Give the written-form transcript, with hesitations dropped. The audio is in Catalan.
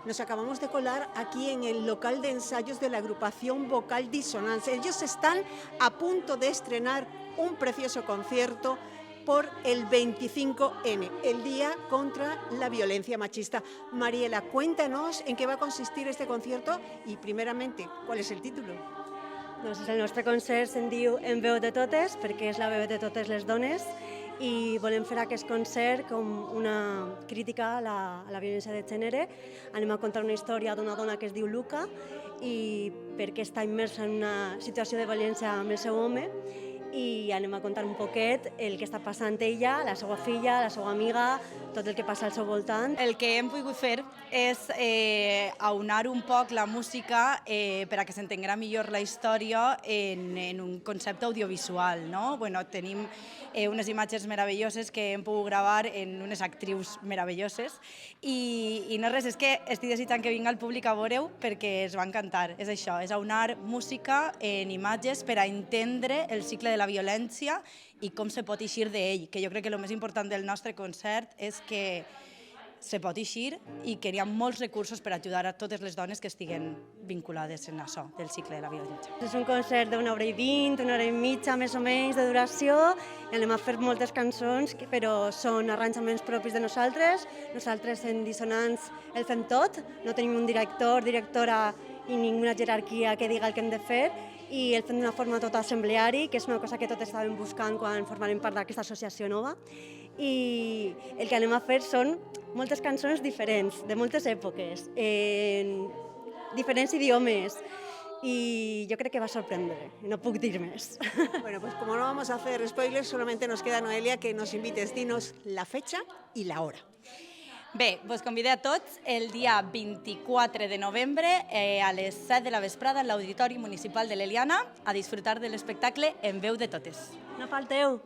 Nos acabamos de colar aquí en el local de ensayos de la agrupación vocal Disonance. Ellos están a punto de estrenar un precioso concierto por el 25N, el Día contra la Violencia Machista. Mariela, cuéntanos en qué va a consistir este concierto y, primeramente, ¿cuál es el título? Doncs el nostre concert se'n diu En veu de totes, perquè és la veu de totes les dones, i volem fer aquest concert com una crítica a la violència de gènere. Anem a contar una història d'una dona que es diu Luca i perquè està immersa en una situació de violència amb el seu home, i anem a contar un poquet el que està passant ella, la seva filla, la seva amiga, tot el que passa al seu voltant. El que hem pogut fer és aunar un poc la música per a que s'entenguera millor la història en un concepte audiovisual. No? Bueno, tenim unes imatges meravelloses que hem pogut gravar en unes actrius meravelloses i no res, és que estic desitjant que vinga el públic a veure-ho perquè es va encantar. És això, és aunar música en imatges per a entendre el cicle de la violència i com se pot eixir d'ell, que jo crec que el més important del nostre concert és que se pot eixir i que hi ha molts recursos per ajudar a totes les dones que estiguen vinculades en això, del cicle de la violència. És un concert d'una hora i 20, una hora i mitja més o menys de duració, i anem a fer moltes cançons, però són arranjaments propis de nosaltres. Nosaltres en Disonance el fem tot, no tenim un director, directora i ninguna jerarquia que diga el que hem de fer, i el fem d'una forma tot assembleari, que és una cosa que tots estàvem buscant quan formarem part d'aquesta associació nova. I el que anem a fer són moltes cançons diferents, de moltes èpoques, en diferents idiomes, y yo creo que va a sorprender, no puc dir més. Bueno, pues como no vamos a hacer spoilers, solamente nos queda, Noelia, que nos invites. Dinos la fecha y la hora. Bé, vos convidé a tots el dia 24 de novembre a les 7 de la vesprada en l'Auditori Municipal de l'Eliana a disfrutar de l'espectacle En veu de totes. No falteu!